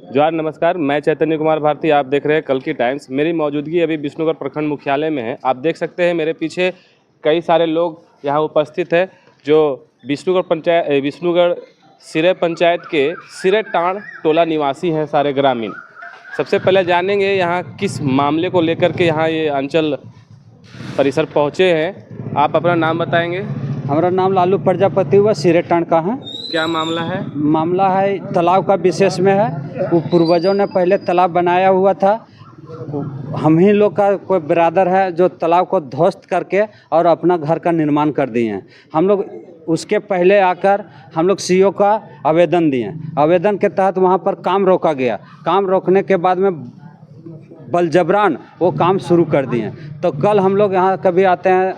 जोहार नमस्कार, मैं चैतन्य कुमार भारती। आप देख रहे हैं कल की टाइम्स। मेरी मौजूदगी अभी विष्णुगढ़ प्रखंड मुख्यालय में है। आप देख सकते हैं मेरे पीछे कई सारे लोग यहाँ उपस्थित है जो विष्णुगढ़ सिरे पंचायत के सिरे टाँड़ टोला निवासी हैं, सारे ग्रामीण। सबसे पहले जानेंगे यहाँ किस मामले को लेकर के यहाँ ये अंचल परिसर पहुँचे हैं। आप अपना नाम बताएंगे? हमारा नाम लालू प्रजापति हुआ, सिरे टाँड़ का है। क्या मामला है? मामला है तालाब का विशेष में है। वो पूर्वजों ने पहले तालाब बनाया हुआ था। हम ही लोग का कोई बिरादर है जो तालाब को ध्वस्त करके और अपना घर का निर्माण कर दिए हैं। हम लोग उसके पहले आकर हम लोग सीओ का आवेदन दिए। आवेदन के तहत वहाँ पर काम रोका गया। काम रोकने के बाद में बल जबरान वो काम शुरू कर दिए। तो कल हम लोग यहाँ कभी आते हैं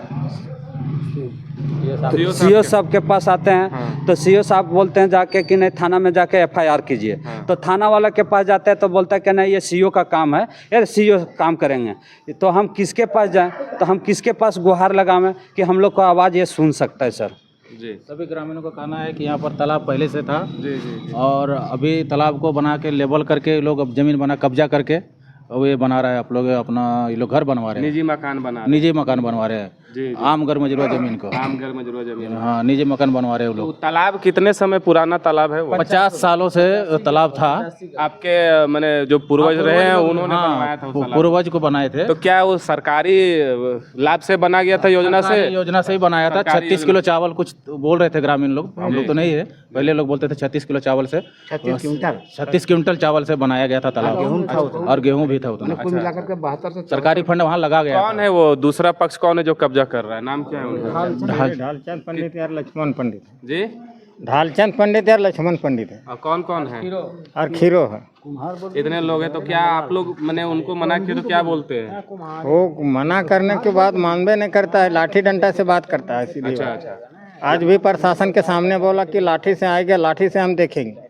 तो सीओ साहब के पास आते हैं। हाँ। तो सीओ साहब बोलते हैं जाके कि नहीं थाना में जाके एफआईआर कीजिए। हाँ। तो थाना वाला के पास जाते हैं तो बोलता है कि नहीं ये सीओ का काम है, यार सीओ काम करेंगे। तो हम किसके पास जाएं? तो हम किसके पास गुहार लगावें कि हम लोग का आवाज़ ये सुन सकता है? सर जी, सभी ग्रामीणों का कहना है कि यहाँ पर तालाब पहले से था। जी। और अभी तालाब को बना के लेवल करके लोग अब ज़मीन बना कब्जा करके अब ये बना रहा है। आप लोग अपना ये लोग घर बनवा रहे हैं, निजी मकान बनवा रहे हैं। जी। आम घर मजरूआ जमीन को, आम घर मजरूआ जमीन। हाँ, निजी मकान बनवा रहे हैं वो लोग। तालाब कितने समय पुराना तालाब है वो? 50 सालों से तालाब था। आपके मैंने जो पूर्वज रहे हैं उन्होंने बनवाया था उस तालाब? पूर्वज को बनाए थे। तो क्या वो सरकारी लाभ से बना गया था? योजना से ही बनाया था। 36 किलो चावल कुछ बोल रहे थे ग्रामीण लोग, हम लोग तो नहीं है। पहले लोग बोलते थे 36 किलो चावल से, 36 क्विंटल चावल से बनाया गया था तालाब। और गेहूँ भी था उतना। मिलाकर के 72 सरकारी फंड वहाँ लगा गया। कौन है वो दूसरा पक्ष? कौन है जो कब्जा कर रहा है? नाम क्या है उनका? ढालचंद पंडित यार लक्ष्मण पंडित जी, ढालचंद पंडित यार लक्ष्मण पंडित है। और कौन कौन है? और खीरो है। इतने लोग हैं तो क्या आप लोग मैंने उनको मना किया तो क्या बोलते हैं? वो मना करने के बाद मानवे नहीं करता है, लाठी डंडा से बात करता है सीधी बात। अच्छा। आज भी प्रशासन के सामने बोला कि लाठी से आएगा, लाठी से हम देखेंगे।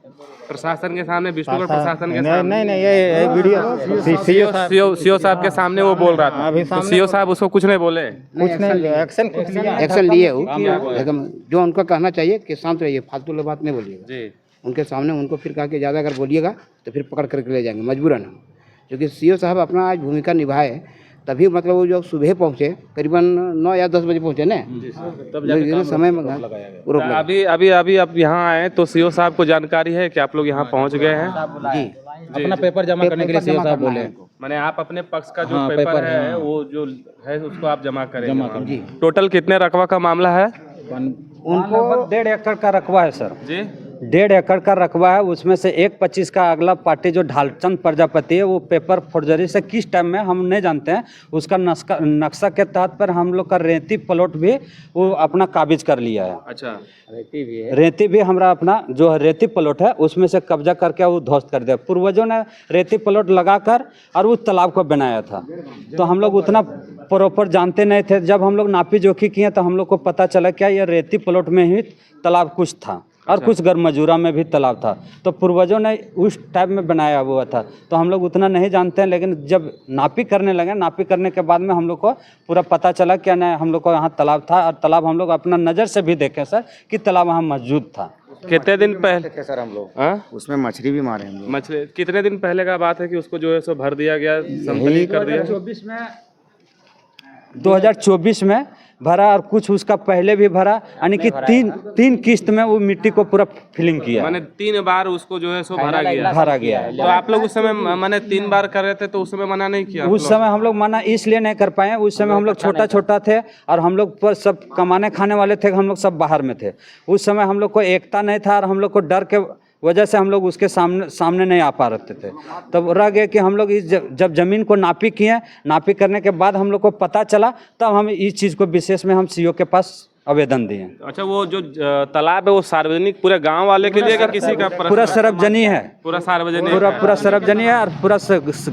प्रशासन के सामने, विष्णुगढ़ प्रशासन के सामने? नहीं, ये वीडियो सीओ साहब के सामने वो बोल रहा था। अभी तो सीओ साहब उसको कुछ नहीं बोले? कुछ नहीं, एक्शन लिए हो एकदम जो उनको कहना चाहिए कि शांत रहिए, फालतू बात नहीं बोलिएगा जी। उनके सामने। उनको फिर कहा कि ज़्यादा अगर बोलिएगा तो फिर पकड़ करके ले जाएंगे मजबूरन। क्योंकि सीओ साहब अपना आज भूमिका निभाए तभी मतलब वो जो सुबह पहुँचे करीबन 9 या 10 बजे पहुँचे ना, तब समय में रोक लगा। अभी आप यहाँ आए तो सीओ साहब को जानकारी है कि आप लोग यहाँ पहुँच गए हैं? जी, अपना पेपर जमा करने के लिए सीओ साहब बोले। मैंने आप अपने पक्ष का जो पेपर है वो जो है उसको आप जमा करें। जी। टोटल कितने रकबा का मामला है? उनको 1.5 एकड़ का रकबा है सर। जी, 1.5 एकड़ का रकबा है। उसमें से 1.25 का अगला पार्टी जो ढालचंद प्रजापति है वो पेपर फोर्जरी से किस टाइम में हम नहीं जानते हैं। उसका नक्शा के तहत पर हम लोग का रेती प्लॉट भी वो अपना काबिज कर लिया है। अच्छा। रेती भी हमारा अपना जो रेती प्लॉट है उसमें से कब्जा करके वो ध्वस्त कर दिया। पूर्वजों ने रेती प्लॉट लगाकर और उस तालाब को बनाया था। तो हम लोग उतना प्रॉपर जानते नहीं थे। जब हम लोग नापी जोखी किए तो हम लोग को पता चला क्या ये रेती प्लॉट में ही तालाब कुछ था और कुछ घर मजूरा में भी तालाब था। तो पूर्वजों ने उस टाइप में बनाया हुआ था। तो हम लोग उतना नहीं जानते हैं। लेकिन जब नापी करने लगे, नापी करने के बाद में हम लोग को पूरा पता चला क्या नहीं हम लोग को यहाँ तालाब था। और तालाब हम लोग अपना नज़र से भी देखे सर कि तालाब वहाँ मौजूद था। कितने दिन पहले सर हम लोग हाँ? उसमें मछली भी मारे हम लोग। मछली कितने दिन पहले का बात है कि उसको जो है सो भर दिया गया, संतुलित कर दिया? 2024 में भरा और कुछ उसका पहले भी भरा। यानी कि तीन किस्त में वो मिट्टी को पूरा फिलिंग किया। मैंने 3 बार उसको जो है सो भरा गया है। तो आप लोग उस समय मैंने 3 बार कर रहे थे तो उस समय मना नहीं किया? उस समय हम लोग मना इसलिए नहीं कर पाए, उस समय हम लोग छोटा थे और हम लोग पर सब कमाने खाने वाले थे। हम लोग सब बाहर में थे। उस समय हम लोग को एकता नहीं था और हम लोग को डर के वजह से हम लोग उसके सामने नहीं आ पा रहे थे। तब रह गए कि हम लोग जब ज़मीन को नापी किए, नापी करने के बाद हम लोग को पता चला तब हम इस चीज़ को विशेष में हम सीओ के पास आवेदन दिए। अच्छा, वो जो तालाब है वो सार्वजनिक पूरे गांव वाले के लिए का किसी का? पूरा सार्वजनिक है। पूरा सार्वजनिक, पूरा सार्वजनिक है और पूरा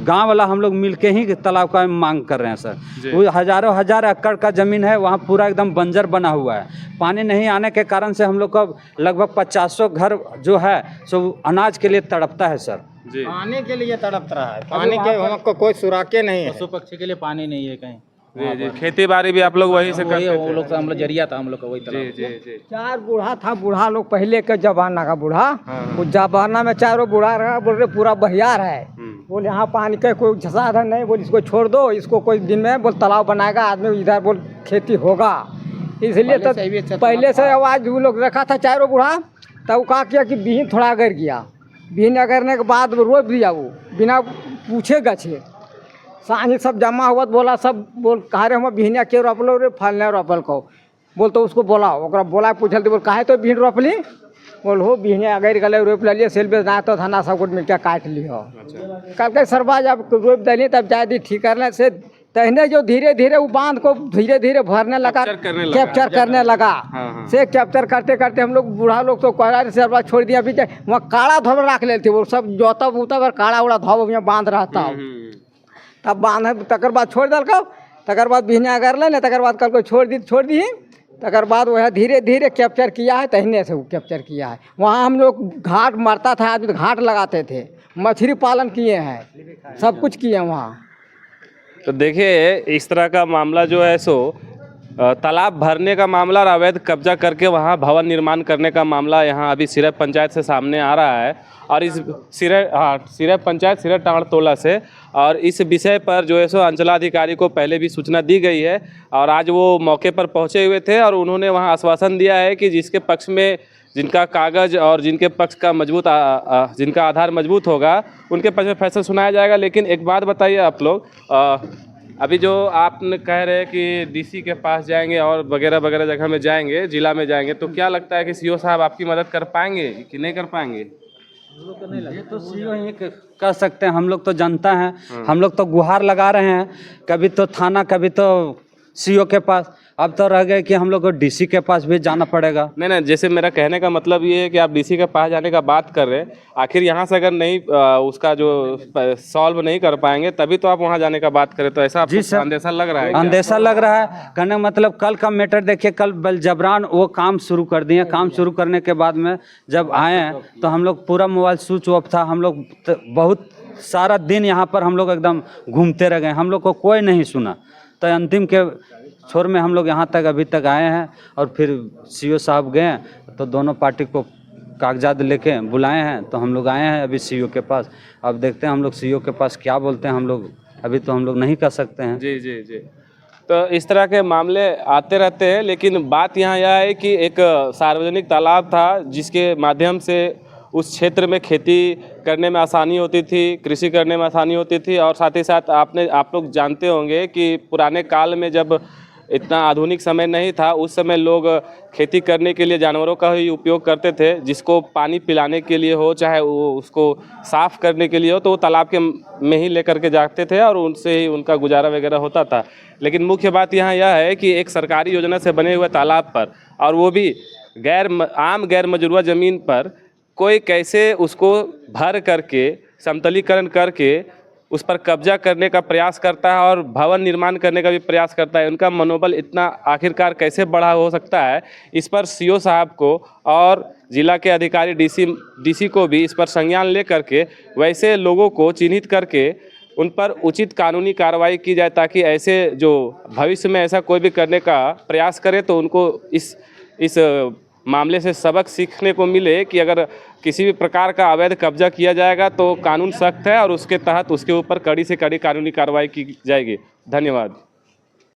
गांव वाला हम लोग मिलके ही तालाब का मांग कर रहे हैं सर। वो हजार एकड़ का जमीन है, वहाँ पूरा एकदम बंजर बना हुआ है। पानी नहीं आने के कारण से हम लोग का लगभग 50 घर जो है सो अनाज के लिए तड़पता है सर। पानी के लिए तड़प रहा है। पानी के हमको कोई सुराके नहीं है। पशु पक्षी के लिए पानी नहीं है कहीं। जी खेती बाड़ी भी आप लोग वहीं से वही करते वो लोग का हम लोग जरिया था हम लोग का वही जी तालाब। जी जी 4 बूढ़ा था, बूढ़ा लोग पहले के जमाना का बूढ़ा। हाँ। उस जमाना में 4 बूढ़ा रहा, बोल रहे पूरा बहियार है। बोल यहाँ पानी का कोई साधन नहीं, बोल इसको छोड़ दो, इसको कोई दिन में बोल तालाब बनाएगा आदमी, इधर बोल खेती होगा। इसलिए तो पहले से आवाज वो लोग रखा था 4 बूढ़ा। तब कहा किया कि बीहन थोड़ा अगर गया, बीहन अगरने के बाद रोप दिया, वो बिना पूछे गछे सानी सब जमा हुआ तो बोला सब बोल कहा रे हम बिहनिया के रोपलो रे फलने रोपल को। बोल तो उसको बोला, ओकरा बोला पूछल तो बोल काहे तो बिहन रोपली। बोल हो बिहनिया अगर गले रोप लिये, सेल पे ना तो थाना सब कुछ मिलकर काट लियो। कल के सरबा जब रोप दिली तब जायदी ठीक करने से तहने जो धीरे धीरे वो बांध को धीरे धीरे भरने लगा, कैप्चर करने लगा। से कैप्चर करते करते हम लोग बूढ़ा लोग तो कह रहे सरबा छोड़ दिया, अभी वहाँ काड़ा धोब रख लेते, वो सब जोता बूता पर काड़ा उड़ा धोब में बांध रहता। तब बांध तकर बाद छोड़ दल को, तकर बाद बिहनिया कर ले, तकर बाद कल को छोड़ दी। तकर बाद वह धीरे धीरे कैप्चर किया है, तहने से वो कैप्चर किया है। वहाँ हम लोग घाट मरता था आदमी, तो घाट लगाते थे, मछली पालन किए हैं, सब कुछ किए वहाँ। तो देखिए इस तरह का मामला जो है सो तालाब भरने का मामला और अवैध कब्जा करके वहाँ भवन निर्माण करने का मामला यहाँ अभी सिरप पंचायत से सामने आ रहा है। और इस सिरप पंचायत सिरप टांगड़तोला से, और इस विषय पर जो है सो अंचलाधिकारी को पहले भी सूचना दी गई है और आज वो मौके पर पहुँचे हुए थे और उन्होंने वहाँ आश्वासन दिया है कि जिसके पक्ष में जिनका कागज़ और जिनके पक्ष का जिनका आधार मजबूत होगा उनके पक्ष में फैसला सुनाया जाएगा। लेकिन एक बात बताइए आप लोग, अभी जो आपने कह रहे हैं कि डीसी के पास जाएंगे और वगैरह वगैरह जगह में जाएंगे, जिला में जाएंगे, तो क्या लगता है कि सीओ साहब आपकी मदद कर पाएंगे कि नहीं कर पाएंगे? ये तो सीओ ही कर सकते हैं, हम लोग तो जनता हैं, हम लोग तो गुहार लगा रहे हैं, कभी तो थाना कभी तो सीओ के पास। अब तो रह गए कि हम लोग को डीसी के पास भी जाना पड़ेगा। नहीं, जैसे मेरा कहने का मतलब ये है कि आप डीसी के पास जाने का बात कर रहे हैं, आखिर यहाँ से अगर नहीं उसका जो सॉल्व नहीं कर पाएंगे तभी तो आप वहाँ जाने का बात करें, तो ऐसा आपको अंदेशा लग रहा है? अंदेशा लग रहा है, कहने का मतलब कल का मैटर देखिए, कल बल जबरान वो काम शुरू कर दिए। काम शुरू करने के बाद में जब आए हैं तो हम लोग पूरा मोबाइल स्विच ऑफ था, हम लोग बहुत सारा दिन यहाँ पर हम लोग एकदम घूमते रह गए, हम लोग को कोई नहीं सुना। तो अंतिम के छोर में हम लोग यहाँ तक अभी तक आए हैं और फिर सीओ साहब गए तो दोनों पार्टी को कागजात लेके बुलाए हैं, तो हम लोग आए हैं अभी सीओ के पास। अब देखते हैं हम लोग सीओ के पास क्या बोलते हैं, हम लोग अभी तो हम लोग नहीं कर सकते हैं। जी जी जी। तो इस तरह के मामले आते रहते हैं, लेकिन बात यहाँ यह है कि एक सार्वजनिक तालाब था जिसके माध्यम से उस क्षेत्र में खेती करने में आसानी होती थी, कृषि करने में आसानी होती थी। और साथ ही साथ आप लोग जानते होंगे कि पुराने काल में जब इतना आधुनिक समय नहीं था, उस समय लोग खेती करने के लिए जानवरों का ही उपयोग करते थे, जिसको पानी पिलाने के लिए हो चाहे वो उसको साफ़ करने के लिए हो, तो वो तालाब के में ही लेकर के जाते थे और उनसे ही उनका गुजारा वगैरह होता था। लेकिन मुख्य बात यहाँ यह है कि एक सरकारी योजना से बने हुए तालाब पर, और वो भी गैर मजरूआ ज़मीन पर, कोई कैसे उसको भर करके समतलीकरण करके उस पर कब्जा करने का प्रयास करता है और भवन निर्माण करने का भी प्रयास करता है। उनका मनोबल इतना आखिरकार कैसे बढ़ा हो सकता है, इस पर सीओ साहब को और जिला के अधिकारी डीसी को भी इस पर संज्ञान ले करके वैसे लोगों को चिन्हित करके उन पर उचित कानूनी कार्रवाई की जाए, ताकि ऐसे जो भविष्य में ऐसा कोई भी करने का प्रयास करे तो उनको इस मामले से सबक सीखने को मिले कि अगर किसी भी प्रकार का अवैध कब्जा किया जाएगा तो कानून सख्त है और उसके तहत उसके ऊपर कड़ी से कड़ी कानूनी कार्रवाई की जाएगी। धन्यवाद।